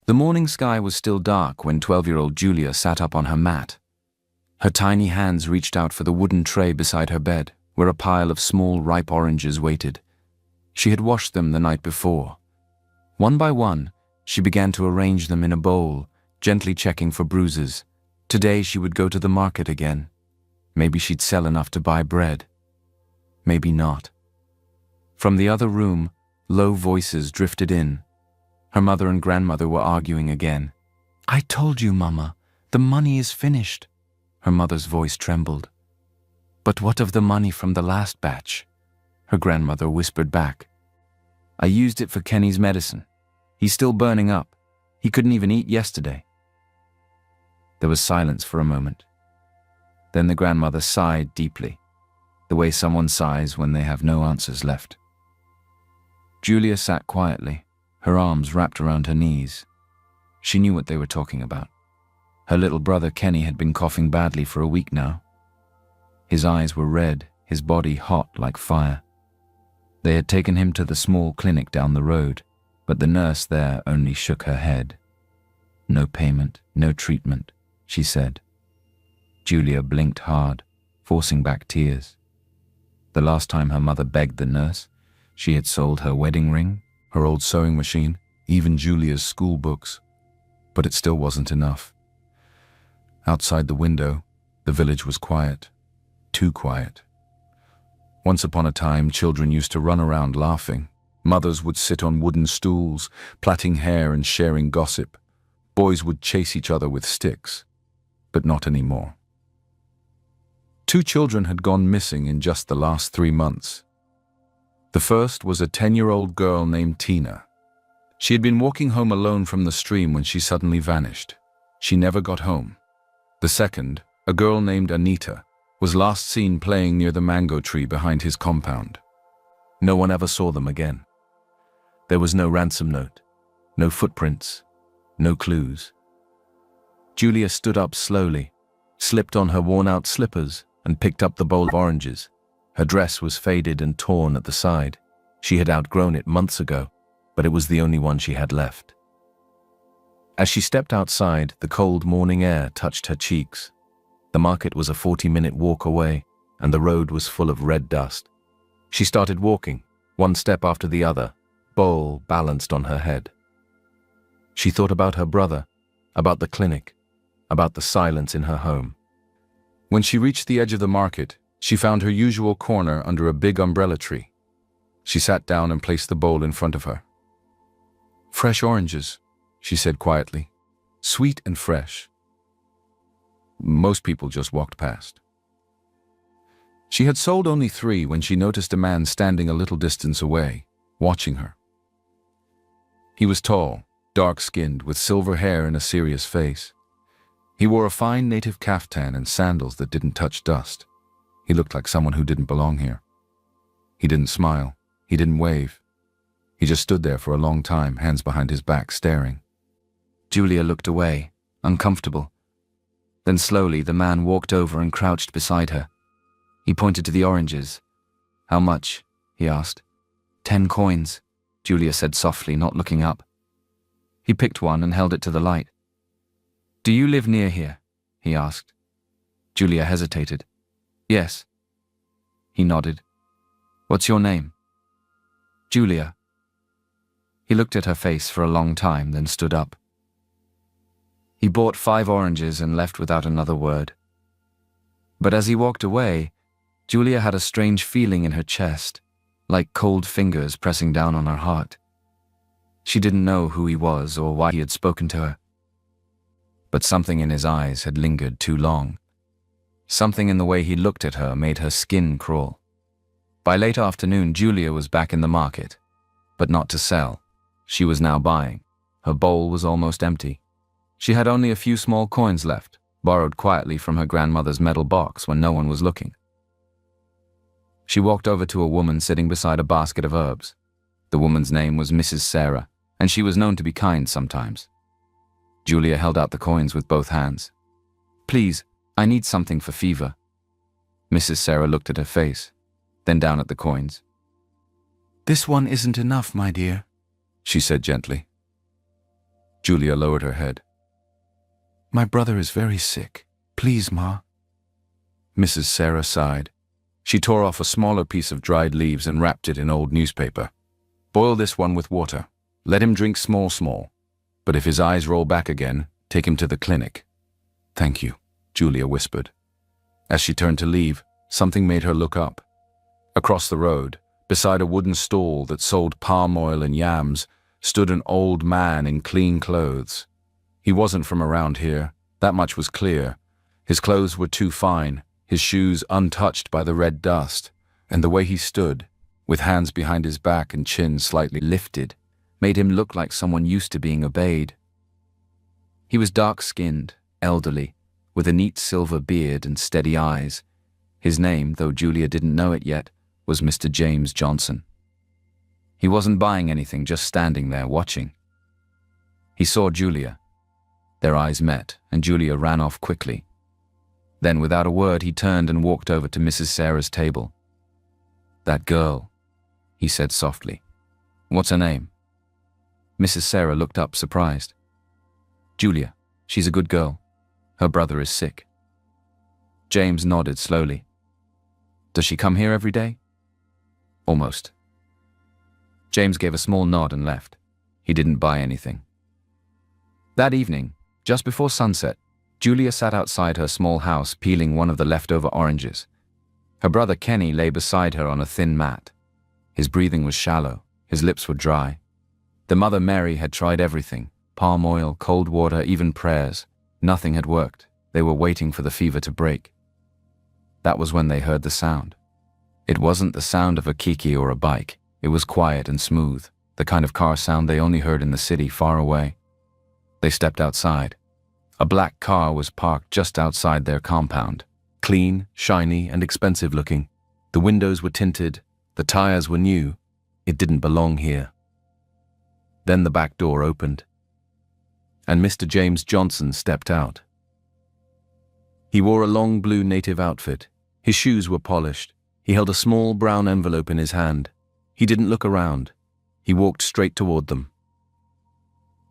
The morning sky was still dark when 12-year-old Julia sat up on her mat. Her tiny hands reached out for the wooden tray beside her bed, where a pile of small, ripe oranges waited. She had washed them the night before. One by one, she began to arrange them in a bowl, gently checking for bruises. Today she would go to the market again. Maybe she'd sell enough to buy bread. Maybe not. From the other room, low voices drifted in. Her mother and grandmother were arguing again. "I told you, Mama, the money is finished." Her mother's voice trembled. "But what of the money from the last batch?" Her grandmother whispered back. "I used it for Kenny's medicine. He's still burning up. He couldn't even eat yesterday." There was silence for a moment. Then the grandmother sighed deeply, the way someone sighs when they have no answers left. Julia sat quietly, her arms wrapped around her knees. She knew what they were talking about. Her little brother Kenny had been coughing badly for a week now. His eyes were red, his body hot like fire. They had taken him to the small clinic down the road, but the nurse there only shook her head. "No payment, no treatment," she said. Julia blinked hard, forcing back tears. The last time her mother begged the nurse, she had sold her wedding ring, her old sewing machine, even Julia's school books. But it still wasn't enough. Outside the window, the village was quiet. Too quiet. Once upon a time, children used to run around laughing. Mothers would sit on wooden stools, plaiting hair and sharing gossip. Boys would chase each other with sticks. But not anymore. 2 children had gone missing in just the last 3 months. The first was a 10-year-old girl named Tina. She had been walking home alone from the stream when she suddenly vanished. She never got home. The second, a girl named Anita, was last seen playing near the mango tree behind his compound. No one ever saw them again. There was no ransom note, no footprints, no clues. Julia stood up slowly, slipped on her worn-out slippers, and picked up the bowl of oranges. Her dress was faded and torn at the side. She had outgrown it months ago, but it was the only one she had left. As she stepped outside, the cold morning air touched her cheeks. The market was a 40-minute walk away, and the road was full of red dust. She started walking, one step after the other, bowl balanced on her head. She thought about her brother, about the clinic, about the silence in her home. When she reached the edge of the market, she found her usual corner under a big umbrella tree. She sat down and placed the bowl in front of her. "Fresh oranges," she said quietly. "Sweet and fresh." Most people just walked past. She had sold only 3 when she noticed a man standing a little distance away, watching her. He was tall, dark-skinned, with silver hair and a serious face. He wore a fine native caftan and sandals that didn't touch dust. He looked like someone who didn't belong here. He didn't smile. He didn't wave. He just stood there for a long time, hands behind his back, staring. Julia looked away, uncomfortable. Then slowly the man walked over and crouched beside her. He pointed to the oranges. "How much?" he asked. 10 coins, Julia said softly, not looking up. He picked one and held it to the light. "Do you live near here?" he asked. Julia hesitated. "Yes." He nodded. "What's your name?" "Julia." He looked at her face for a long time, then stood up. He bought 5 oranges and left without another word. But as he walked away, Julia had a strange feeling in her chest, like cold fingers pressing down on her heart. She didn't know who he was or why he had spoken to her. But something in his eyes had lingered too long. Something in the way he looked at her made her skin crawl. By late afternoon, Julia was back in the market, but not to sell. She was now buying. Her bowl was almost empty. She had only a few small coins left, borrowed quietly from her grandmother's metal box when no one was looking. She walked over to a woman sitting beside a basket of herbs. The woman's name was Mrs. Sarah, and she was known to be kind sometimes. Julia held out the coins with both hands. "Please, I need something for fever." Mrs. Sarah looked at her face, then down at the coins. "This one isn't enough, my dear," she said gently. Julia lowered her head. My brother is very sick. Please, Ma. Mrs. Sarah sighed. She tore off a smaller piece of dried leaves and wrapped it in old newspaper. Boil this one with water. Let him drink small. But if his eyes roll back again, take him to the clinic. Thank you, Julia whispered. As she turned to leave, something made her look up. Across the road, beside a wooden stall that sold palm oil and yams, stood an old man in clean clothes. He wasn't from around here, that much was clear. His clothes were too fine, his shoes untouched by the red dust, and the way he stood, with hands behind his back and chin slightly lifted, made him look like someone used to being obeyed. He was dark-skinned, elderly, with a neat silver beard and steady eyes. His name, though Julia didn't know it yet, was Mr. James Johnson. He wasn't buying anything, just standing there, watching. He saw Julia. Their eyes met, and Julia ran off quickly. Then, without a word, he turned and walked over to Mrs. Sarah's table. That girl, he said softly. What's her name? Mrs. Sarah looked up, surprised. Julia. She's a good girl. Her brother is sick. James nodded slowly. Does she come here every day? Almost. James gave a small nod and left. He didn't buy anything. That evening, just before sunset, Julia sat outside her small house peeling one of the leftover oranges. Her brother Kenny lay beside her on a thin mat. His breathing was shallow, his lips were dry. The mother Mary had tried everything, palm oil, cold water, even prayers. Nothing had worked. They were waiting for the fever to break. That was when they heard the sound. It wasn't the sound of a kiki or a bike. It was quiet and smooth, the kind of car sound they only heard in the city far away. They stepped outside. A black car was parked just outside their compound. Clean, shiny, and expensive looking. The windows were tinted. The tires were new. It didn't belong here. Then the back door opened, and Mr. James Johnson stepped out. He wore a long blue native outfit. His shoes were polished. He held a small brown envelope in his hand. He didn't look around. He walked straight toward them.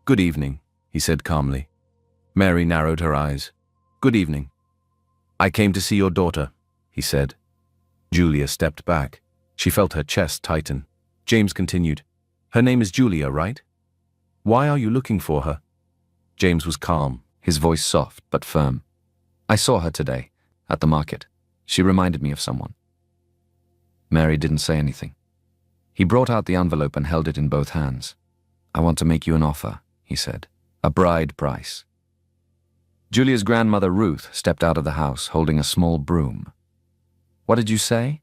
Good evening, he said calmly. Mary narrowed her eyes. Good evening. I came to see your daughter, he said. Julia stepped back. She felt her chest tighten. James continued. Her name is Julia, right? Why are you looking for her? James was calm, his voice soft but firm. I saw her today, at the market. She reminded me of someone. Mary didn't say anything. He brought out the envelope and held it in both hands. I want to make you an offer, he said. A bride price. Julia's grandmother Ruth stepped out of the house holding a small broom. What did you say?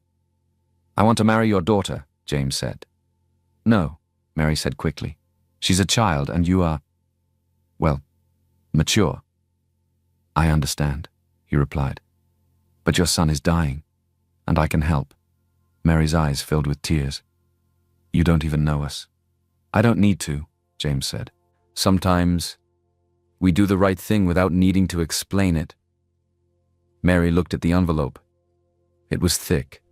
I want to marry your daughter, James said. No, Mary said quickly. She's a child and you are, well, mature. I understand, he replied. But your son is dying, and I can help. Mary's eyes filled with tears. You don't even know us. I don't need to, James said. Sometimes we do the right thing without needing to explain it. Mary looked at the envelope. It was thick.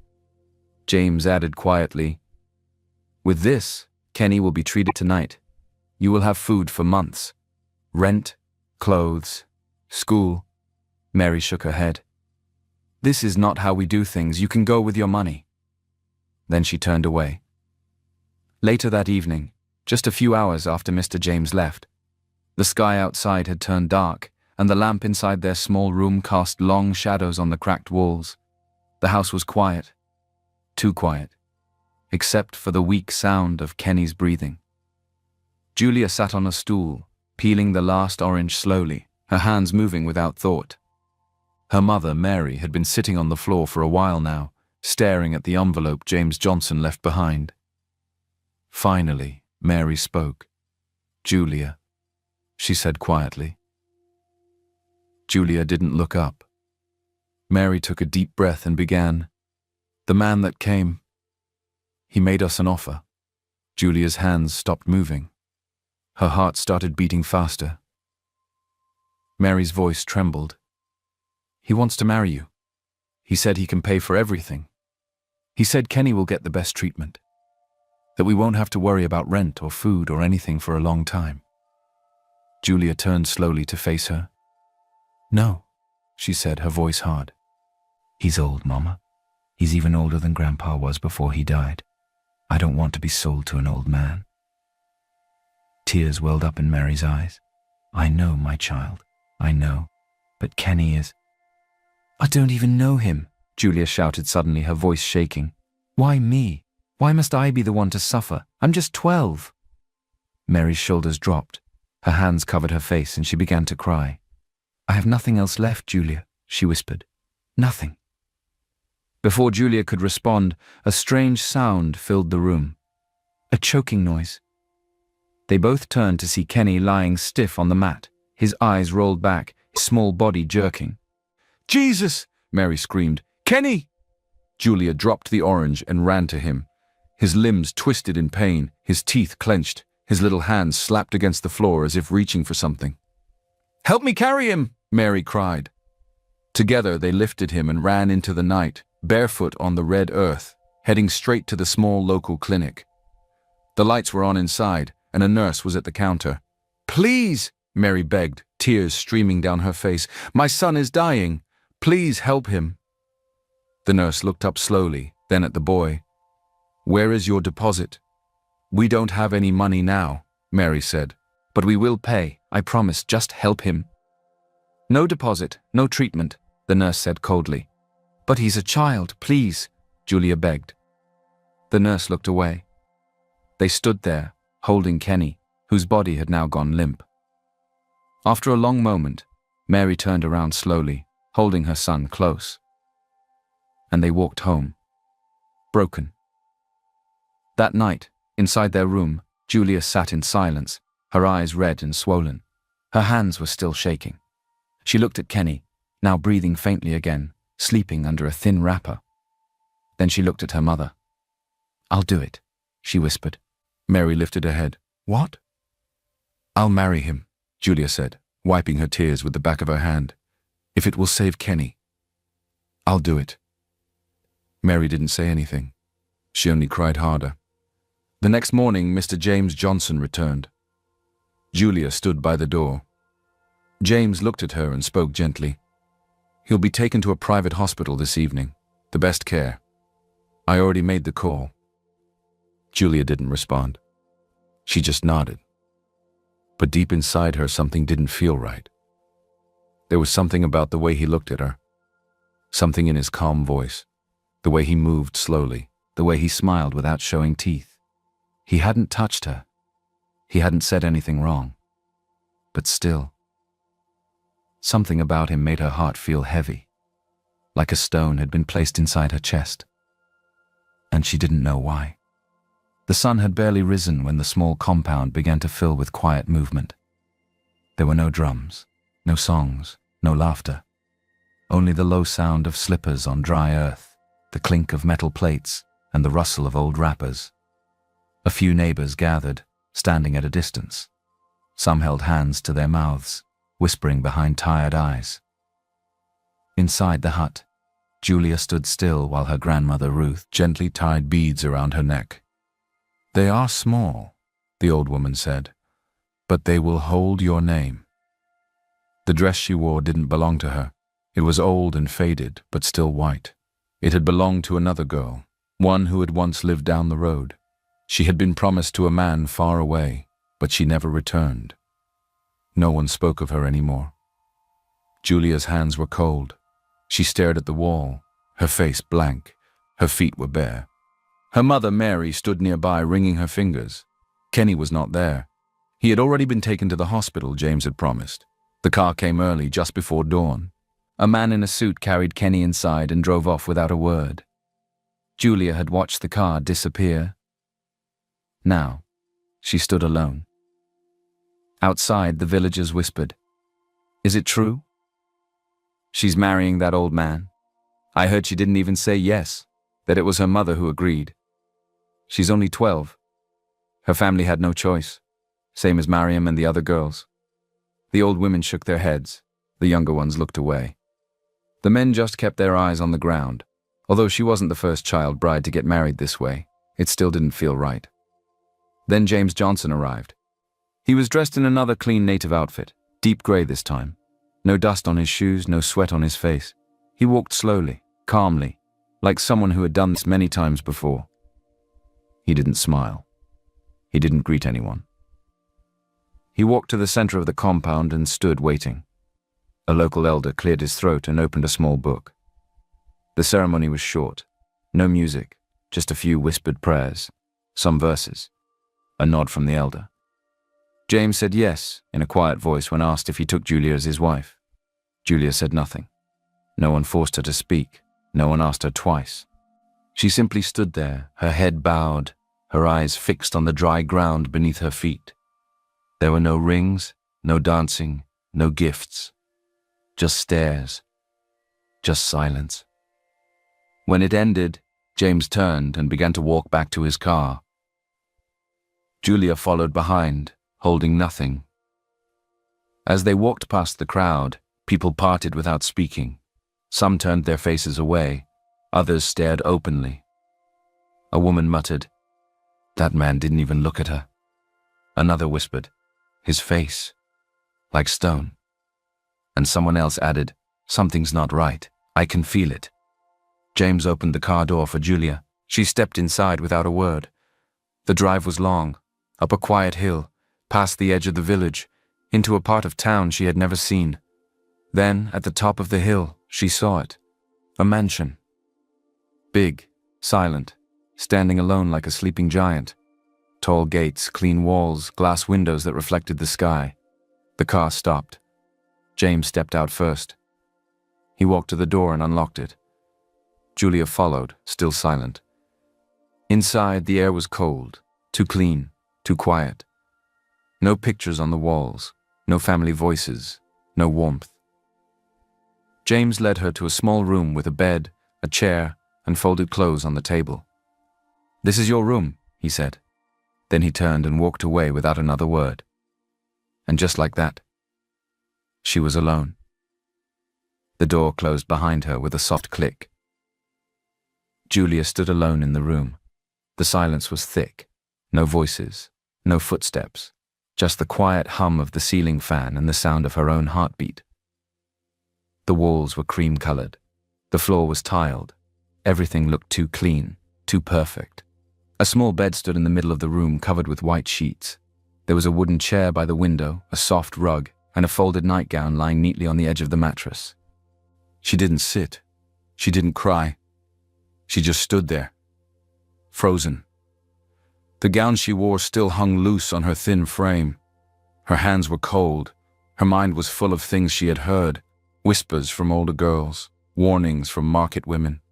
James added quietly, with this, Kenny will be treated tonight. You will have food for months. Rent, clothes, school. Mary shook her head. This is not how we do things. You can go with your money. Then she turned away. Later that evening, just a few hours after Mr. James left, the sky outside had turned dark, and the lamp inside their small room cast long shadows on the cracked walls. The house was quiet. Too quiet, except for the weak sound of Kenny's breathing. Julia sat on a stool, peeling the last orange slowly, her hands moving without thought. Her mother, Mary, had been sitting on the floor for a while now, staring at the envelope James Johnson left behind. Finally, Mary spoke. Julia, she said quietly. Julia didn't look up. Mary took a deep breath and began. The man that came, he made us an offer. Julia's hands stopped moving. Her heart started beating faster. Mary's voice trembled. He wants to marry you. He said he can pay for everything. He said Kenny will get the best treatment. That we won't have to worry about rent or food or anything for a long time. Julia turned slowly to face her. "No," she said, her voice hard. "He's old, Mama. He's even older than Grandpa was before he died. I don't want to be sold to an old man." Tears welled up in Mary's eyes. "I know, my child. I know. But Kenny is—" "I don't even know him," Julia shouted suddenly, her voice shaking. "Why me? Why must I be the one to suffer? I'm just 12. Mary's shoulders dropped. Her hands covered her face and she began to cry. "I have nothing else left, Julia," she whispered. "Nothing." Before Julia could respond, a strange sound filled the room. A choking noise. They both turned to see Kenny lying stiff on the mat, his eyes rolled back, his small body jerking. "Jesus!" Mary screamed. "Kenny!" Julia dropped the orange and ran to him. His limbs twisted in pain, his teeth clenched, his little hands slapped against the floor as if reaching for something. "Help me carry him!" Mary cried. Together they lifted him and ran into the night, barefoot on the red earth, heading straight to the small local clinic. The lights were on inside, and a nurse was at the counter. "Please," Mary begged, tears streaming down her face. "My son is dying. Please help him." The nurse looked up slowly, then at the boy. "Where is your deposit?" "We don't have any money now," Mary said. "But we will pay, I promise. Just help him." "No deposit, no treatment," the nurse said coldly. "But he's a child, please," Julia begged. The nurse looked away. They stood there, holding Kenny, whose body had now gone limp. After a long moment, Mary turned around slowly, holding her son close. And they walked home, broken. That night, inside their room, Julia sat in silence, her eyes red and swollen. Her hands were still shaking. She looked at Kenny, now breathing faintly again, sleeping under a thin wrapper. Then she looked at her mother. "I'll do it," she whispered. Mary lifted her head. "What?" "I'll marry him," Julia said, wiping her tears with the back of her hand. "If it will save Kenny, I'll do it." Mary didn't say anything. She only cried harder. The next morning, Mr. James Johnson returned. Julia stood by the door. James looked at her and spoke gently. "He'll be taken to a private hospital this evening. The best care. I already made the call." Julia didn't respond. She just nodded. But deep inside her, something didn't feel right. There was something about the way he looked at her. Something in his calm voice. The way he moved slowly. The way he smiled without showing teeth. He hadn't touched her. He hadn't said anything wrong. But still, something about him made her heart feel heavy, like a stone had been placed inside her chest. And she didn't know why. The sun had barely risen when the small compound began to fill with quiet movement. There were no drums, no songs, no laughter. Only the low sound of slippers on dry earth, the clink of metal plates, and the rustle of old wrappers. A few neighbors gathered, standing at a distance. Some held hands to their mouths, whispering behind tired eyes. Inside the hut, Julia stood still while her grandmother Ruth gently tied beads around her neck. "They are small," the old woman said, "but they will hold your name." The dress she wore didn't belong to her. It was old and faded, but still white. It had belonged to another girl, one who had once lived down the road. She had been promised to a man far away, but she never returned. No one spoke of her anymore. Julia's hands were cold. She stared at the wall, her face blank. Her feet were bare. Her mother, Mary, stood nearby, wringing her fingers. Kenny was not there. He had already been taken to the hospital James had promised. The car came early, just before dawn. A man in a suit carried Kenny inside and drove off without a word. Julia had watched the car disappear. Now, she stood alone. Outside, the villagers whispered, "Is it true? She's marrying that old man. I heard she didn't even say yes, that it was her mother who agreed. She's only 12. Her family had no choice, same as Mariam and the other girls." The old women shook their heads. The younger ones looked away. The men just kept their eyes on the ground. Although she wasn't the first child bride to get married this way, it still didn't feel right. Then James Johnson arrived. He was dressed in another clean native outfit, deep gray this time. No dust on his shoes, no sweat on his face. He walked slowly, calmly, like someone who had done this many times before. He didn't smile. He didn't greet anyone. He walked to the center of the compound and stood waiting. A local elder cleared his throat and opened a small book. The ceremony was short. No music, just a few whispered prayers, some verses. A nod from the elder. James said yes, in a quiet voice, when asked if he took Julia as his wife. Julia said nothing. No one forced her to speak. No one asked her twice. She simply stood there, her head bowed, her eyes fixed on the dry ground beneath her feet. There were no rings, no dancing, no gifts. Just stares. Just silence. When it ended, James turned and began to walk back to his car. Julia followed behind, holding nothing. As they walked past the crowd, people parted without speaking. Some turned their faces away, others stared openly. A woman muttered, "That man didn't even look at her." Another whispered, "His face, like stone." And someone else added, "Something's not right. I can feel it." James opened the car door for Julia. She stepped inside without a word. The drive was long, up a quiet hill, past the edge of the village, into a part of town she had never seen. Then, at the top of the hill, she saw it. A mansion. Big, silent, standing alone like a sleeping giant. Tall gates, clean walls, glass windows that reflected the sky. The car stopped. James stepped out first. He walked to the door and unlocked it. Julia followed, still silent. Inside, the air was cold, too clean, too quiet. No pictures on the walls, no family voices, no warmth. James led her to a small room with a bed, a chair, and folded clothes on the table. "This is your room," he said. Then he turned and walked away without another word. And just like that, she was alone. The door closed behind her with a soft click. Julia stood alone in the room. The silence was thick. No voices, no footsteps, just the quiet hum of the ceiling fan and the sound of her own heartbeat. The walls were cream-colored. The floor was tiled. Everything looked too clean, too perfect. A small bed stood in the middle of the room, covered with white sheets. There was a wooden chair by the window, a soft rug, and a folded nightgown lying neatly on the edge of the mattress. She didn't sit. She didn't cry. She just stood there, frozen. The gown she wore still hung loose on her thin frame. Her hands were cold. Her mind was full of things she had heard, whispers from older girls, warnings from market women.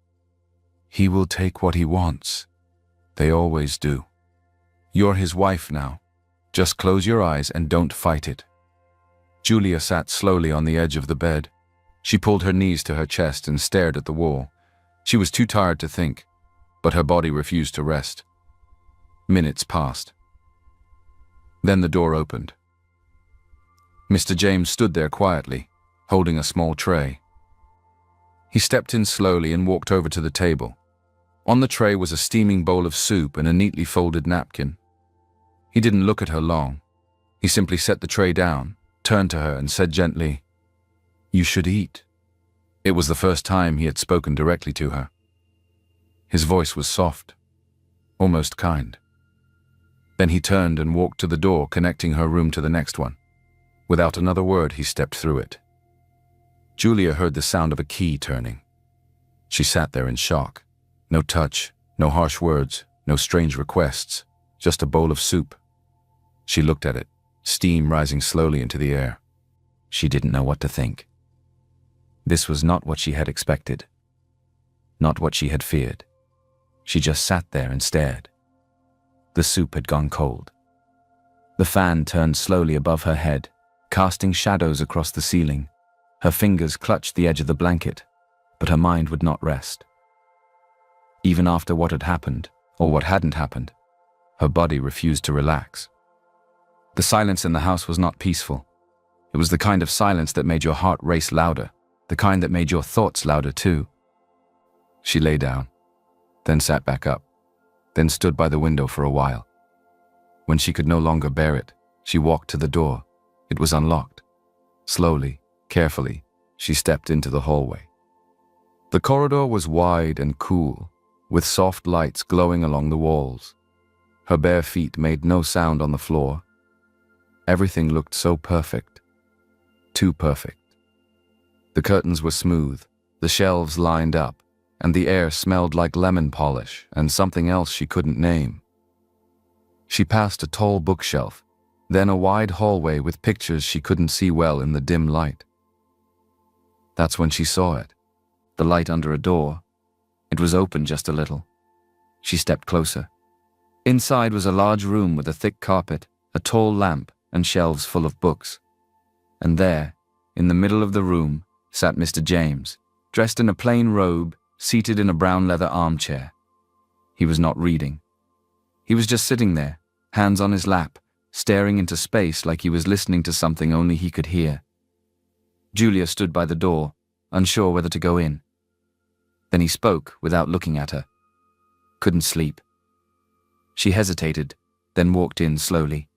"He will take what he wants. They always do. You're his wife now. Just close your eyes and don't fight it." Julia sat slowly on the edge of the bed. She pulled her knees to her chest and stared at the wall. She was too tired to think, but her body refused to rest. Minutes passed. Then the door opened. Mr. James stood there quietly, holding a small tray. He stepped in slowly and walked over to the table. On the tray was a steaming bowl of soup and a neatly folded napkin. He didn't look at her long. He simply set the tray down, turned to her and said gently, "You should eat." It was the first time he had spoken directly to her. His voice was soft, almost kind. Then he turned and walked to the door connecting her room to the next one. Without another word, he stepped through it. Julia heard the sound of a key turning. She sat there in shock. No touch, no harsh words, no strange requests, just a bowl of soup. She looked at it, steam rising slowly into the air. She didn't know what to think. This was not what she had expected, not what she had feared. She just sat there and stared. The soup had gone cold. The fan turned slowly above her head, casting shadows across the ceiling. Her fingers clutched the edge of the blanket, but her mind would not rest. Even after what had happened, or what hadn't happened, her body refused to relax. The silence in the house was not peaceful. It was the kind of silence that made your heart race louder, the kind that made your thoughts louder too. She lay down, then sat back up, then stood by the window for a while. When she could no longer bear it, She walked to the door. It was unlocked. Slowly, carefully, she stepped into the hallway. The corridor was wide and cool, with soft lights glowing along the walls. Her bare feet made no sound on the floor. Everything looked so perfect. Too perfect. The curtains were smooth, the shelves lined up, and the air smelled like lemon polish and something else she couldn't name. She passed a tall bookshelf, then a wide hallway with pictures she couldn't see well in the dim light. That's when she saw it. The light under a door. It was open just a little. She stepped closer. Inside was a large room with a thick carpet, a tall lamp, and shelves full of books. And there, in the middle of the room, sat Mr. James, dressed in a plain robe, seated in a brown leather armchair. He was not reading. He was just sitting there, hands on his lap, staring into space like he was listening to something only he could hear. Julia stood by the door, unsure whether to go in. Then he spoke without looking at her. Couldn't sleep. She hesitated, then walked in slowly.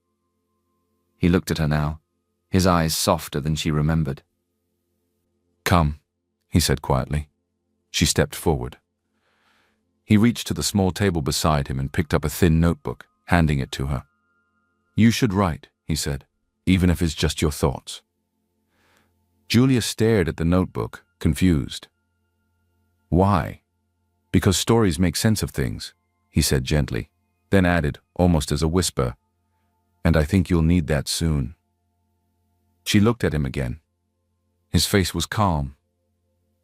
He looked at her now, his eyes softer than she remembered. "Come," he said quietly. She stepped forward. He reached to the small table beside him and picked up a thin notebook, handing it to her. "You should write," he said, "even if it's just your thoughts." Julia stared at the notebook, confused. "Why?" "Because stories make sense of things," he said gently, then added, almost as a whisper, "And I think you'll need that soon." She looked at him again. His face was calm,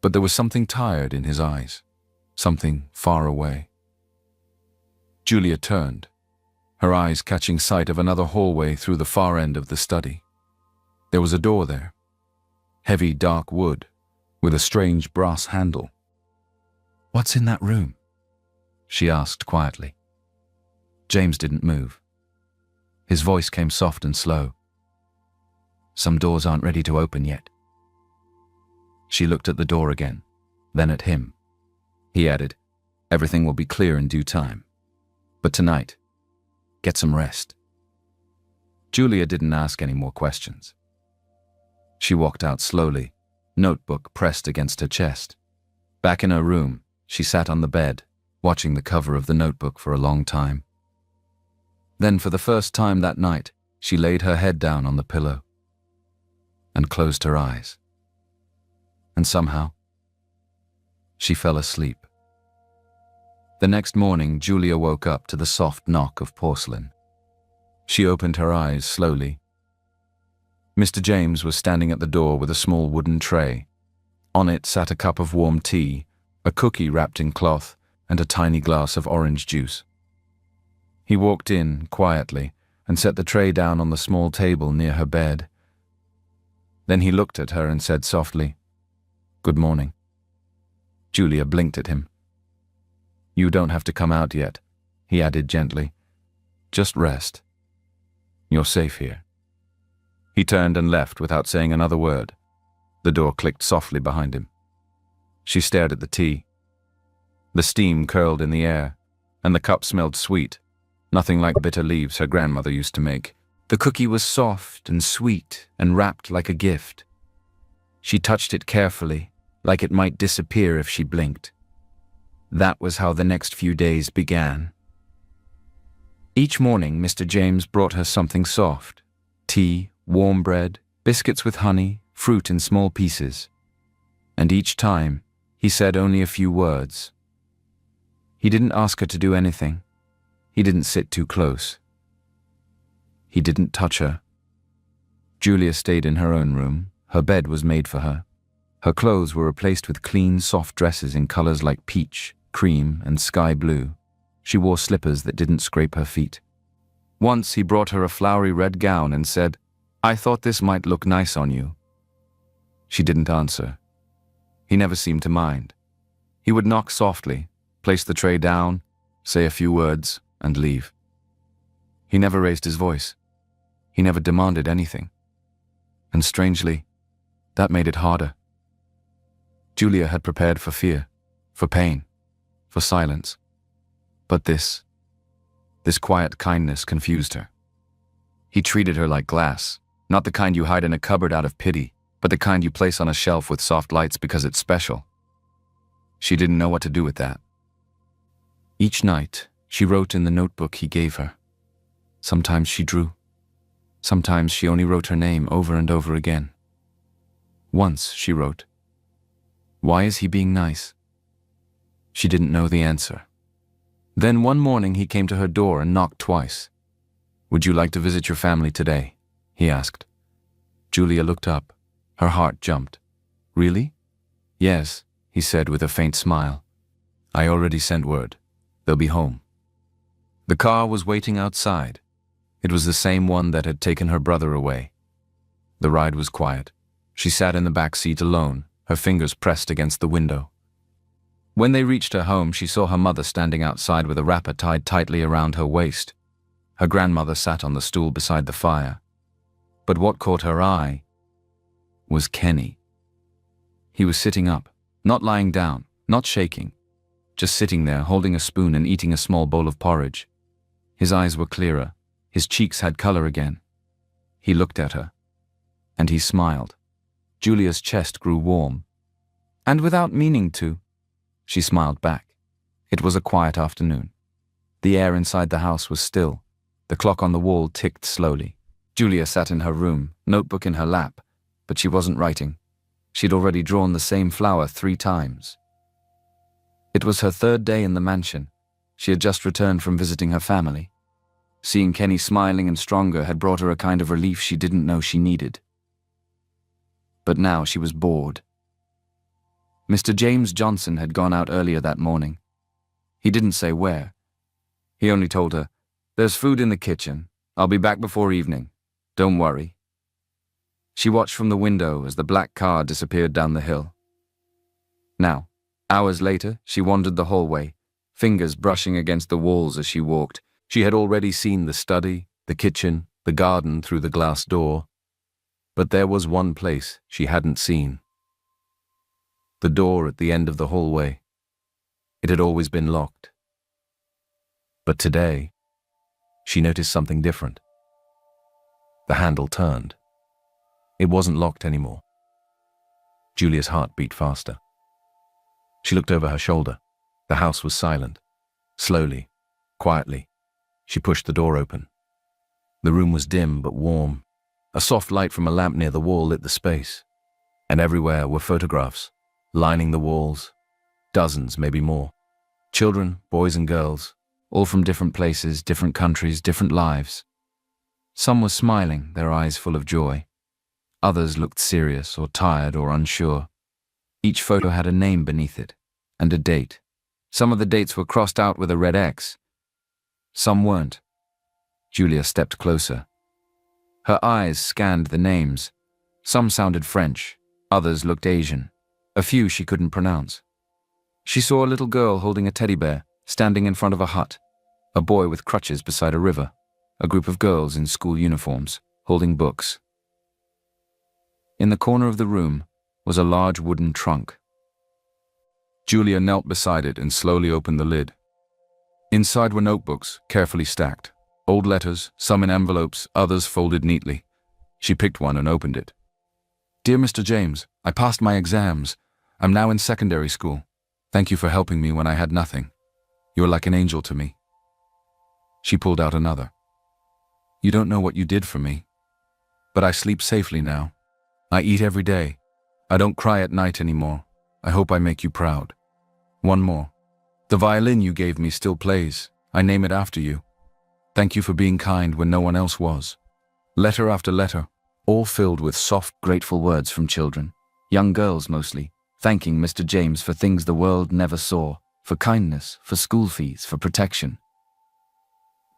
but there was something tired in his eyes, something far away. Julia turned, her eyes catching sight of another hallway through the far end of the study. There was a door there, heavy dark wood, with a strange brass handle. "What's in that room?" she asked quietly. James didn't move. His voice came soft and slow. "Some doors aren't ready to open yet." She looked at the door again, then at him. He added, "Everything will be clear in due time. But tonight, get some rest." Julia didn't ask any more questions. She walked out slowly, notebook pressed against her chest. Back in her room, she sat on the bed, watching the cover of the notebook for a long time. Then, for the first time that night, she laid her head down on the pillow and closed her eyes. And somehow, she fell asleep. The next morning, Julia woke up to the soft knock of porcelain. She opened her eyes slowly. Mr. James was standing at the door with a small wooden tray. On it sat a cup of warm tea, a cookie wrapped in cloth, and a tiny glass of orange juice. He walked in quietly and set the tray down on the small table near her bed. Then he looked at her and said softly, "Good morning." Julia blinked at him. "You don't have to come out yet," he added gently. "Just rest. You're safe here." He turned and left without saying another word. The door clicked softly behind him. She stared at the tea. The steam curled in the air, and the cup smelled sweet, nothing like bitter leaves her grandmother used to make. The cookie was soft and sweet and wrapped like a gift. She touched it carefully, like it might disappear if she blinked. That was how the next few days began. Each morning, Mr. James brought her something soft: tea, warm bread, biscuits with honey, fruit in small pieces. And each time, he said only a few words. He didn't ask her to do anything. He didn't sit too close. He didn't touch her. Julia stayed in her own room. Her bed was made for her. Her clothes were replaced with clean, soft dresses in colors like peach, cream, and sky blue. She wore slippers that didn't scrape her feet. Once he brought her a flowery red gown and said, "I thought this might look nice on you." She didn't answer. He never seemed to mind. He would knock softly, place the tray down, say a few words, and leave. He never raised his voice. He never demanded anything. And strangely, that made it harder. Julia had prepared for fear, for pain, for silence. But this quiet kindness confused her. He treated her like glass, not the kind you hide in a cupboard out of pity, but the kind you place on a shelf with soft lights because it's special. She didn't know what to do with that. Each night, she wrote in the notebook he gave her. Sometimes she drew. Sometimes she only wrote her name over and over again. Once she wrote, "Why is he being nice?" She didn't know the answer. Then one morning he came to her door and knocked twice. "Would you like to visit your family today?" he asked. Julia looked up. Her heart jumped. "Really?" "Yes," he said with a faint smile. "I already sent word. They'll be home." The car was waiting outside. It was the same one that had taken her brother away. The ride was quiet. She sat in the back seat alone, her fingers pressed against the window. When they reached her home, she saw her mother standing outside with a wrapper tied tightly around her waist. Her grandmother sat on the stool beside the fire. But what caught her eye was Kenny. He was sitting up, not lying down, not shaking, just sitting there holding a spoon and eating a small bowl of porridge. His eyes were clearer, his cheeks had color again. He looked at her, and he smiled. Julia's chest grew warm, and without meaning to, she smiled back. It was a quiet afternoon. The air inside the house was still. The clock on the wall ticked slowly. Julia sat in her room, notebook in her lap, but she wasn't writing. She'd already drawn the same flower 3 times. It was her 3rd day in the mansion. She had just returned from visiting her family. Seeing Kenny smiling and stronger had brought her a kind of relief she didn't know she needed. But now she was bored. Mr. James Johnson had gone out earlier that morning. He didn't say where. He only told her, "There's food in the kitchen. I'll be back before evening. Don't worry." She watched from the window as the black car disappeared down the hill. Now, hours later, she wandered the hallway, fingers brushing against the walls as she walked. She had already seen the study, the kitchen, the garden through the glass door. But there was one place she hadn't seen. The door at the end of the hallway. It had always been locked. But today, she noticed something different. The handle turned. It wasn't locked anymore. Julia's heart beat faster. She looked over her shoulder. The house was silent. Slowly, quietly, she pushed the door open. The room was dim but warm. A soft light from a lamp near the wall lit the space. And everywhere were photographs, lining the walls. Dozens, maybe more. Children, boys and girls, all from different places, different countries, different lives. Some were smiling, their eyes full of joy. Others looked serious or tired or unsure. Each photo had a name beneath it, and a date. Some of the dates were crossed out with a red X. Some weren't. Julia stepped closer. Her eyes scanned the names. Some sounded French, others looked Asian. A few she couldn't pronounce. She saw a little girl holding a teddy bear, standing in front of a hut. A boy with crutches beside a river. A group of girls in school uniforms, holding books. In the corner of the room was a large wooden trunk. Julia knelt beside it and slowly opened the lid. Inside were notebooks, carefully stacked. Old letters, some in envelopes, others folded neatly. She picked one and opened it. "Dear Mr. James, I passed my exams. I'm now in secondary school. Thank you for helping me when I had nothing. You're like an angel to me." She pulled out another. "You don't know what you did for me. But I sleep safely now. I eat every day. I don't cry at night anymore. I hope I make you proud. One more. The violin you gave me still plays. I name it after you. Thank you for being kind when no one else was." Letter after letter, all filled with soft, grateful words from children, young girls mostly, thanking Mr. James for things the world never saw, for kindness, for school fees, for protection.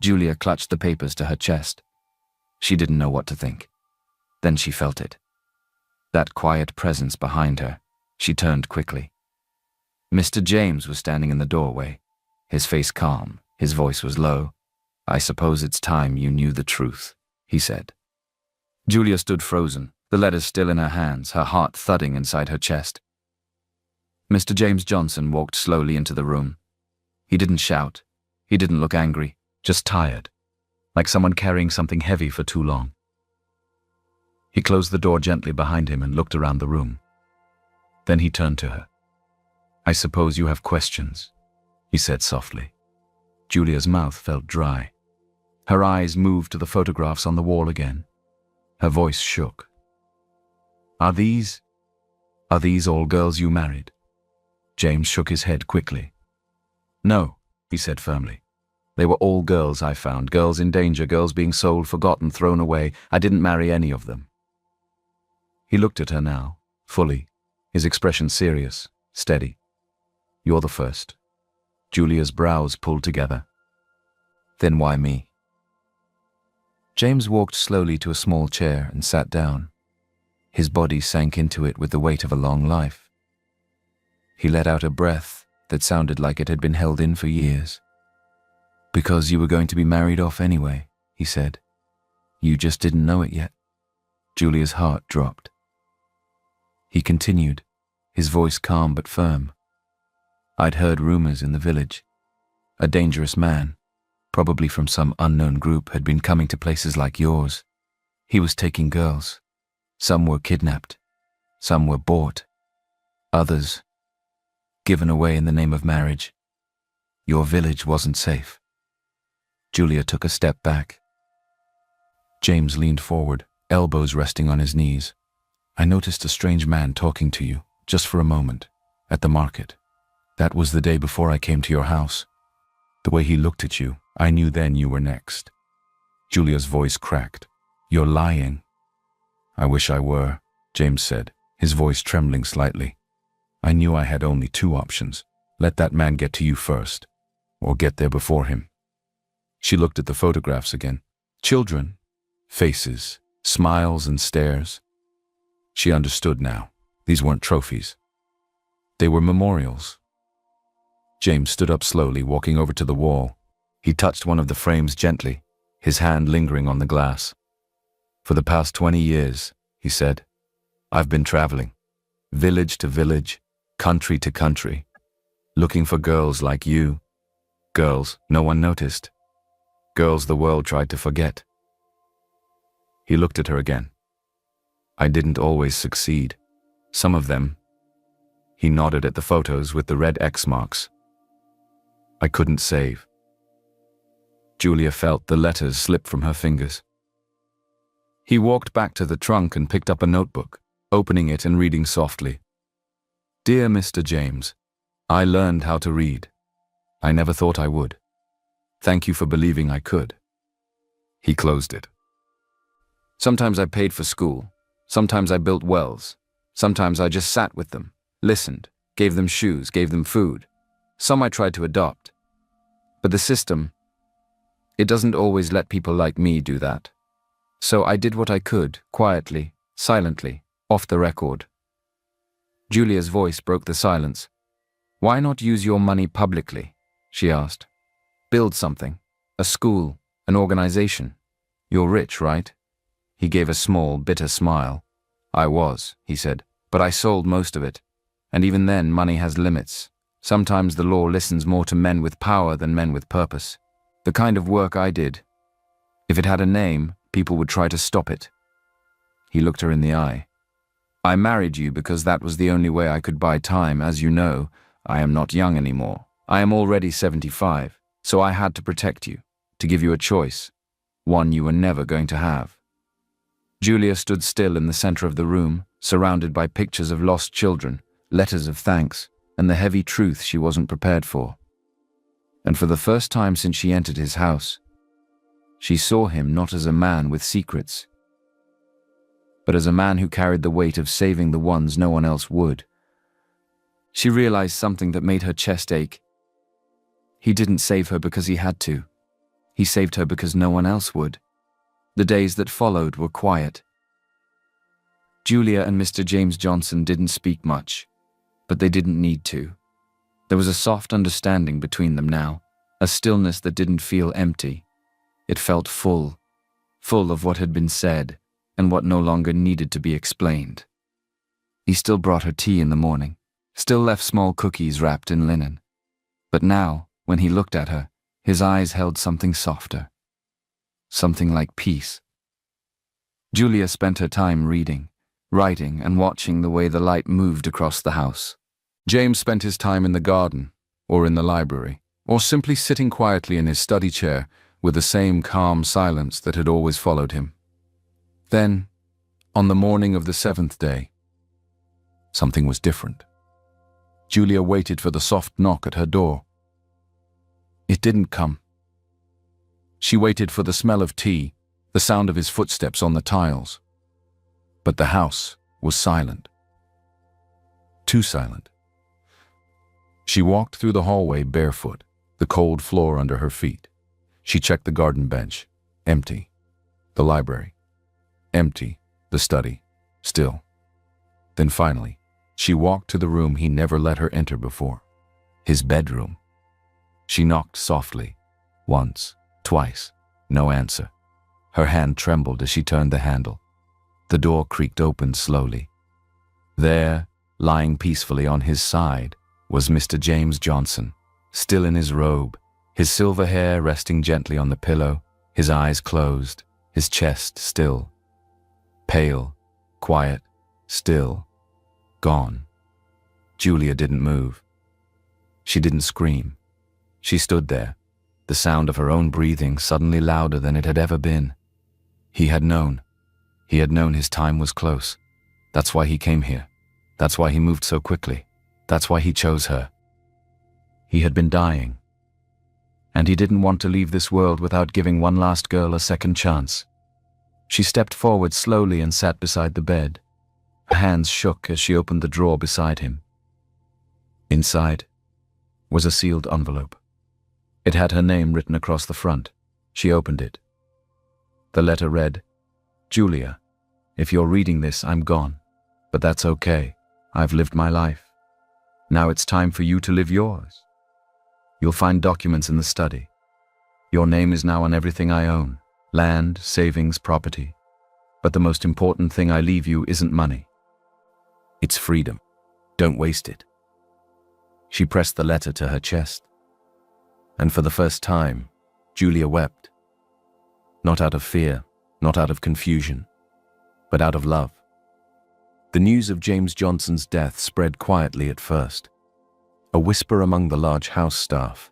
Julia clutched the papers to her chest. She didn't know what to think. Then she felt it. That quiet presence behind her. She turned quickly. Mr. James was standing in the doorway, his face calm, his voice was low. "I suppose it's time you knew the truth," he said. Julia stood frozen, the letters still in her hands, her heart thudding inside her chest. Mr. James Johnson walked slowly into the room. He didn't shout. He didn't look angry, just tired. like someone carrying something heavy for too long. He closed the door gently behind him and looked around the room. Then he turned to her. "I suppose you have questions," he said softly. Julia's mouth felt dry. Her eyes moved to the photographs on the wall again. Her voice shook. Are these all girls you married?" James shook his head quickly. "No," he said firmly. "They were all girls I found, girls in danger, girls being sold, forgotten, thrown away. I didn't marry any of them." He looked at her now, fully, his expression serious, steady. "You're the first." Julia's brows pulled together. "Then why me?" James walked slowly to a small chair and sat down. His body sank into it with the weight of a long life. He let out a breath that sounded like it had been held in for years. "Because you were going to be married off anyway," he said. "You just didn't know it yet." Julia's heart dropped. He continued, his voice calm but firm. "I'd heard rumors in the village. A dangerous man, probably from some unknown group, had been coming to places like yours. He was taking girls. Some were kidnapped. Some were bought. Others given away in the name of marriage. Your village wasn't safe." Julia took a step back. James leaned forward, elbows resting on his knees. "I noticed a strange man talking to you, just for a moment, at the market. That was the day before I came to your house. The way he looked at you, I knew then you were next." Julia's voice cracked. "You're lying." "I wish I were," James said, his voice trembling slightly. "I knew I had only two options. Let that man get to you first, or get there before him." She looked at the photographs again. Children, faces, smiles and stares. She understood now. These weren't trophies. They were memorials. James stood up slowly, walking over to the wall. He touched one of the frames gently, his hand lingering on the glass. "For the past 20 years, he said, I've been traveling, village to village, country to country, looking for girls like you. Girls no one noticed. Girls the world tried to forget." He looked at her again. "I didn't always succeed. Some of them." He nodded at the photos with the red X marks. "I couldn't save." Julia felt the letters slip from her fingers. He walked back to the trunk and picked up a notebook, opening it and reading softly. "Dear Mr. James, I learned how to read. I never thought I would. Thank you for believing I could." He closed it. "Sometimes I paid for school. Sometimes I built wells. Sometimes I just sat with them, listened, gave them shoes, gave them food. Some I tried to adopt. But the system, it doesn't always let people like me do that. So I did what I could, quietly, silently, off the record." Julia's voice broke the silence. "Why not use your money publicly?" she asked. "Build something, a school, an organization. You're rich, right?" He gave a small, bitter smile. "I was," he said, "but I sold most of it. And even then, money has limits. Sometimes the law listens more to men with power than men with purpose. The kind of work I did, if it had a name, people would try to stop it." He looked her in the eye. "I married you because that was the only way I could buy time. As you know, I am not young anymore. I am already 75, so I had to protect you, to give you a choice, one you were never going to have." Julia stood still in the center of the room, surrounded by pictures of lost children, letters of thanks, and the heavy truth she wasn't prepared for. And for the first time since she entered his house, she saw him not as a man with secrets, but as a man who carried the weight of saving the ones no one else would. She realized something that made her chest ache. He didn't save her because he had to. He saved her because no one else would. The days that followed were quiet. Julia and Mr. James Johnson didn't speak much, but they didn't need to. There was a soft understanding between them now, a stillness that didn't feel empty. It felt full, full of what had been said and what no longer needed to be explained. He still brought her tea in the morning, still left small cookies wrapped in linen. But now, when he looked at her, his eyes held something softer. something like peace. Julia spent her time reading, writing, and watching the way the light moved across the house. James spent his time in the garden, or in the library, or simply sitting quietly in his study chair with the same calm silence that had always followed him. Then, on the morning of the 7th day, something was different. Julia waited for the soft knock at her door. It didn't come. She waited for the smell of tea, the sound of his footsteps on the tiles. But the house was silent. Too silent. She walked through the hallway barefoot, the cold floor under her feet. She checked the garden bench, empty. The library, empty. The study, still. Then finally, she walked to the room he never let her enter before, his bedroom. She knocked softly, once, twice, no answer. Her hand trembled as she turned the handle. The door creaked open slowly. There, lying peacefully on his side, was Mr. James Johnson, still in his robe, his silver hair resting gently on the pillow, his eyes closed, his chest still. Pale, quiet, still, gone. Julia didn't move. She didn't scream. She stood there, the sound of her own breathing suddenly louder than it had ever been. He had known. He had known his time was close. That's why he came here. That's why he moved so quickly. That's why he chose her. He had been dying. And he didn't want to leave this world without giving one last girl a second chance. She stepped forward slowly and sat beside the bed. Her hands shook as she opened the drawer beside him. Inside was a sealed envelope. It had her name written across the front. She opened it. The letter read, "Julia, if you're reading this, I'm gone. But that's okay. I've lived my life. Now it's time for you to live yours. You'll find documents in the study. Your name is now on everything I own. Land, savings, property. But the most important thing I leave you isn't money. It's freedom. Don't waste it." She pressed the letter to her chest. And for the first time, Julia wept. Not out of fear, not out of confusion, but out of love. The news of James Johnson's death spread quietly at first. A whisper among the large house staff.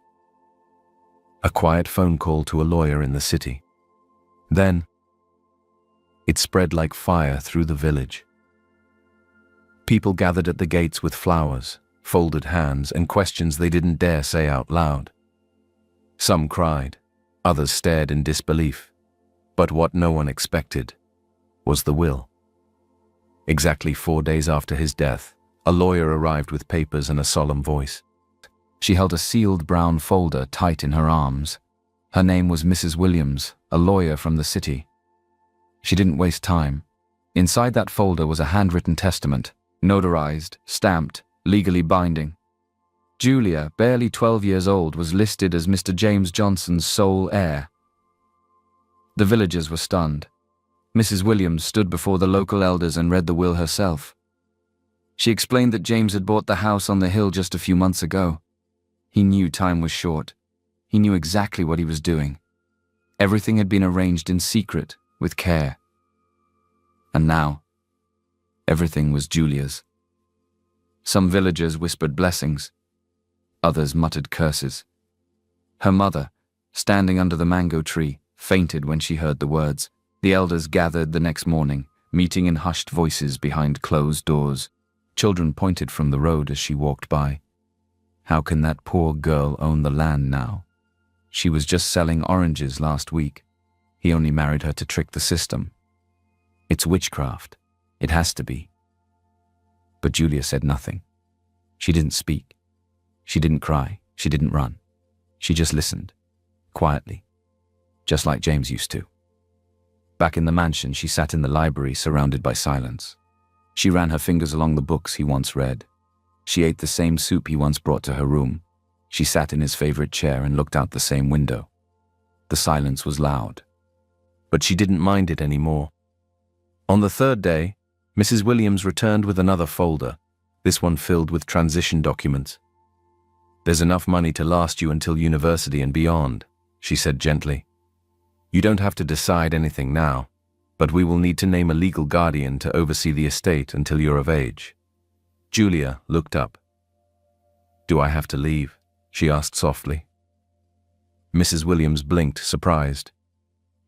A quiet phone call to a lawyer in the city. Then, it spread like fire through the village. People gathered at the gates with flowers, folded hands, and questions they didn't dare say out loud. Some cried, others stared in disbelief. But what no one expected was the will. Exactly 4 days after his death, a lawyer arrived with papers and a solemn voice. She held a sealed brown folder tight in her arms. Her name was Mrs. Williams, a lawyer from the city. She didn't waste time. Inside that folder was a handwritten testament, notarized, stamped, legally binding. Julia, barely 12 years old, was listed as Mr. James Johnson's sole heir. The villagers were stunned. Mrs. Williams stood before the local elders and read the will herself. She explained that James had bought the house on the hill just a few months ago. He knew time was short. He knew exactly what he was doing. Everything had been arranged in secret, with care. And now, everything was Julia's. Some villagers whispered blessings. Others muttered curses. Her mother, standing under the mango tree, fainted when she heard the words. The elders gathered the next morning, meeting in hushed voices behind closed doors. Children pointed from the road as she walked by. How can that poor girl own the land now? She was just selling oranges last week. He only married her to trick the system. It's witchcraft. It has to be. But Julia said nothing. She didn't speak. She didn't cry. She didn't run. She just listened, quietly, just like James used to. Back in the mansion, she sat in the library, surrounded by silence. She ran her fingers along the books he once read. She ate the same soup he once brought to her room. She sat in his favorite chair and looked out the same window. The silence was loud, but she didn't mind it anymore. On the third day, Mrs. Williams returned with another folder, this one filled with transition documents. "There's enough money to last you until university and beyond," she said gently. You don't have to decide anything now, but we will need to name a legal guardian to oversee the estate until you're of age. Julia looked up. Do I have to leave? She asked softly. Mrs. Williams blinked, surprised.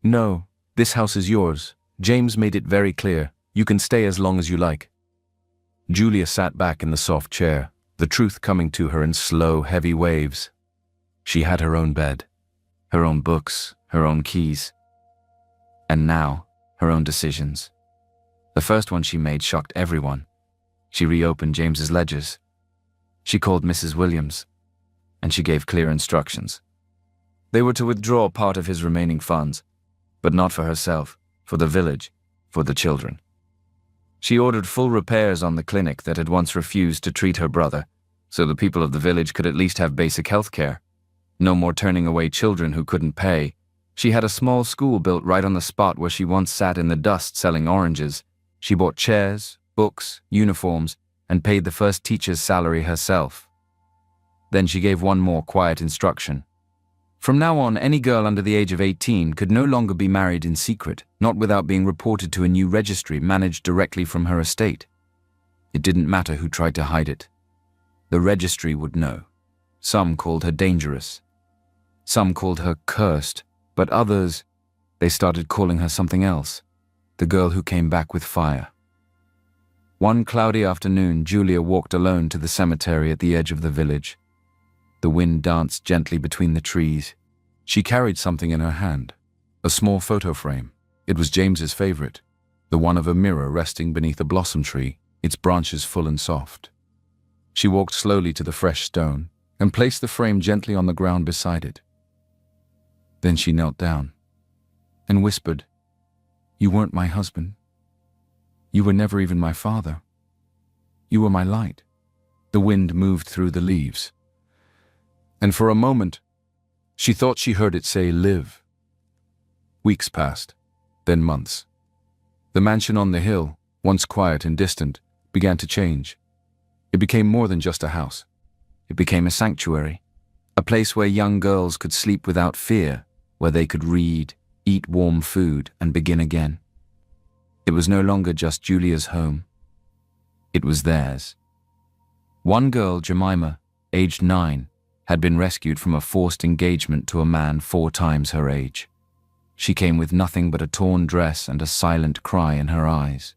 No, this house is yours. James made it very clear. You can stay as long as you like. Julia sat back in the soft chair, the truth coming to her in slow, heavy waves. She had her own bed, her own books, her own keys. And now, her own decisions. The first one she made shocked everyone. She reopened James's ledgers. She called Mrs. Williams, and she gave clear instructions. They were to withdraw part of his remaining funds, but not for herself, for the village, for the children. She ordered full repairs on the clinic that had once refused to treat her brother, so the people of the village could at least have basic health care. No more turning away children who couldn't pay. She had a small school built right on the spot where she once sat in the dust selling oranges. She bought chairs, books, uniforms, and paid the first teacher's salary herself. Then she gave one more quiet instruction. From now on, any girl under the age of 18 could no longer be married in secret, not without being reported to a new registry managed directly from her estate. It didn't matter who tried to hide it. The registry would know. Some called her dangerous. Some called her cursed, but others, they started calling her something else. The girl who came back with fire. One cloudy afternoon, Julia walked alone to the cemetery at the edge of the village. The wind danced gently between the trees. She carried something in her hand, a small photo frame. It was James's favorite, the one of a mirror resting beneath a blossom tree, its branches full and soft. She walked slowly to the fresh stone and placed the frame gently on the ground beside it. Then she knelt down and whispered, "You weren't my husband. You were never even my father. You were my light." The wind moved through the leaves, and for a moment, she thought she heard it say, "Live." Weeks passed, then months. The mansion on the hill, once quiet and distant, began to change. It became more than just a house. It became a sanctuary, a place where young girls could sleep without fear, where they could read, eat warm food, and begin again. It was no longer just Julia's home. It was theirs. One girl, Jemima, aged 9, had been rescued from a forced engagement to a man 4 times her age. She came with nothing but a torn dress and a silent cry in her eyes.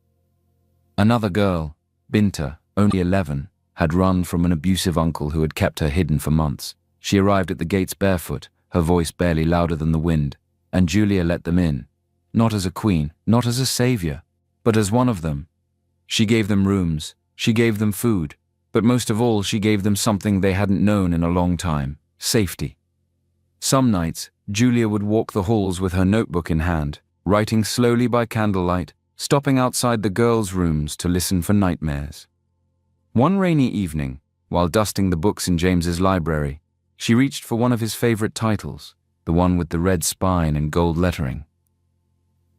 Another girl, Binta, only 11, had run from an abusive uncle who had kept her hidden for months. She arrived at the gates barefoot, her voice barely louder than the wind, and Julia let them in, not as a queen, not as a savior, but as one of them. She gave them rooms, she gave them food, but most of all she gave them something they hadn't known in a long time: safety. Some nights, Julia would walk the halls with her notebook in hand, writing slowly by candlelight, stopping outside the girls' rooms to listen for nightmares. One rainy evening, while dusting the books in James's library, she reached for one of his favorite titles, the one with the red spine and gold lettering.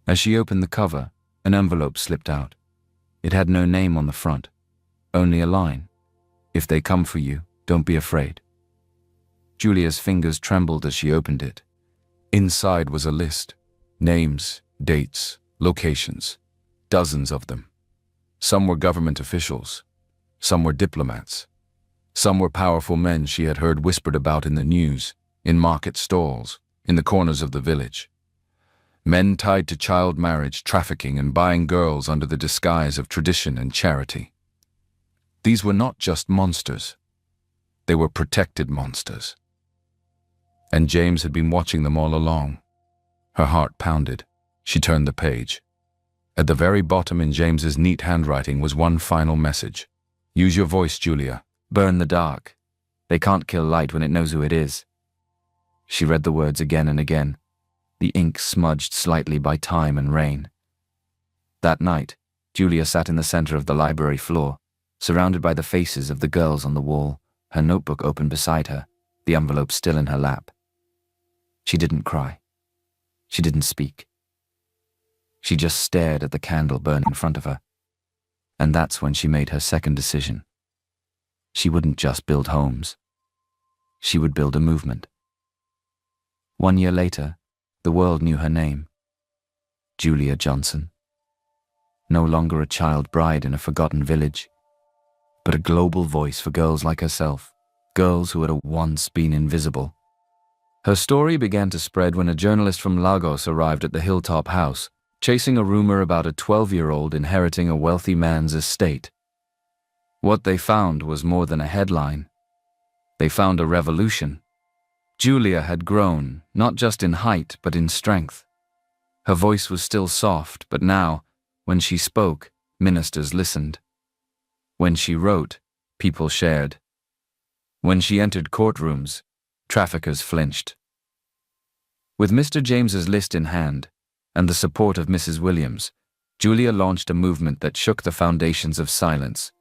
As she opened the cover, an envelope slipped out. It had no name on the front, only a line: "If they come for you, don't be afraid." Julia's fingers trembled as she opened it. Inside was a list: names, dates, locations, dozens of them. Some were government officials, some were diplomats, some were powerful men she had heard whispered about in the news, in market stalls, in the corners of the village. Men tied to child marriage, trafficking, and buying girls under the disguise of tradition and charity. These were not just monsters. They were protected monsters. And James had been watching them all along. Her heart pounded. She turned the page. At the very bottom in James's neat handwriting was one final message. "Use your voice, Julia. Burn the dark. They can't kill light when it knows who it is." She read the words again and again, the ink smudged slightly by time and rain. That night, Julia sat in the center of the library floor, surrounded by the faces of the girls on the wall, her notebook open beside her, the envelope still in her lap. She didn't cry. She didn't speak. She just stared at the candle burning in front of her. And that's when she made her second decision. She wouldn't just build homes. She would build a movement. 1 year later, The world knew her name. Julia Johnson. No longer a child bride in a forgotten village, but a global voice for girls like herself, girls who had once been invisible. Her story began to spread when a journalist from Lagos arrived at the hilltop house, chasing a rumor about a 12-year-old inheriting a wealthy man's estate. What they found was more than a headline. They found a revolution. Julia had grown, not just in height, but in strength. Her voice was still soft, but now, when she spoke, ministers listened. When she wrote, people shared. When she entered courtrooms, traffickers flinched. With Mr. James's list in hand, and the support of Mrs. Williams, Julia launched a movement that shook the foundations of silence.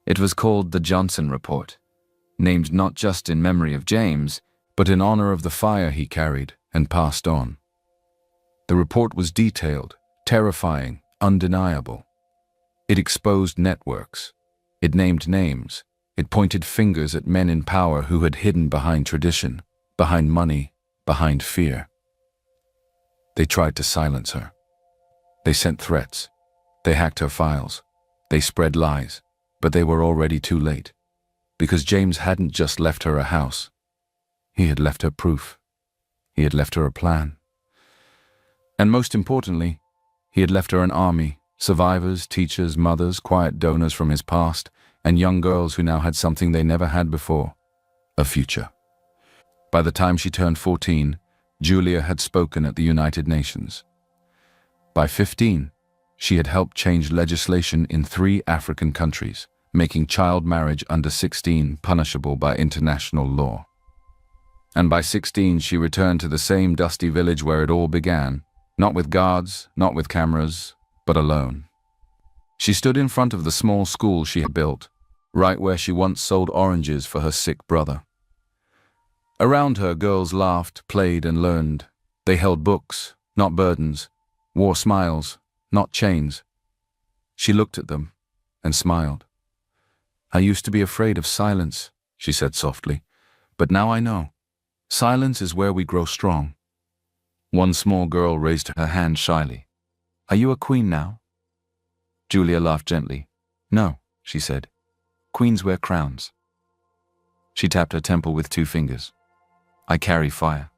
It was called the Johnson Report, named not just in memory of James, but in honor of the fire he carried and passed on. The report was detailed, terrifying, undeniable. It exposed networks. It named names. It pointed fingers at men in power who had hidden behind tradition, behind money, behind fear. They tried to silence her. They sent threats. They hacked her files. They spread lies. But they were already too late. Because James hadn't just left her a house. He had left her proof. He had left her a plan. And most importantly, he had left her an army, survivors, teachers, mothers, quiet donors from his past, and young girls who now had something they never had before, a future. By the time she turned 14, Julia had spoken at the United Nations. By 15, she had helped change legislation in 3 African countries, making child marriage under 16 punishable by international law. And by 16, she returned to the same dusty village where it all began, not with guards, not with cameras, but alone. She stood in front of the small school she had built, right where she once sold oranges for her sick brother. Around her, girls laughed, played, and learned. They held books, not burdens, wore smiles, not chains. She looked at them and smiled. "I used to be afraid of silence," she said softly, "but now I know. Silence is where we grow strong." One small girl raised her hand shyly. "Are you a queen now?" Julia laughed gently. "No," she said. "Queens wear crowns." She tapped her temple with 2 fingers. "I carry fire."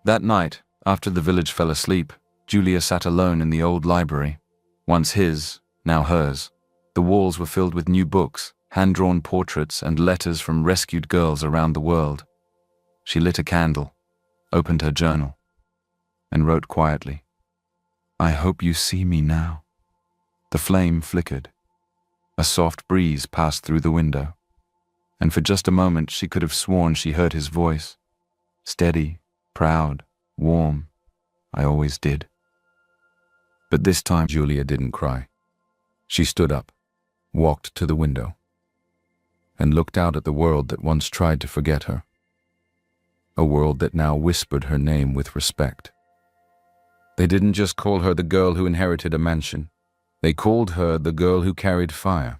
That night, after the village fell asleep, Julia sat alone in the old library. Once his, now hers. The walls were filled with new books, hand-drawn portraits, and letters from rescued girls around the world. She lit a candle, opened her journal, and wrote quietly, "I hope you see me now." The flame flickered. A soft breeze passed through the window, and for just a moment she could have sworn she heard his voice. Steady, proud, warm. "I always did." But this time Julia didn't cry. She stood up, walked to the window, and looked out at the world that once tried to forget her. A world that now whispered her name with respect. They didn't just call her the girl who inherited a mansion. They called her the girl who carried fire.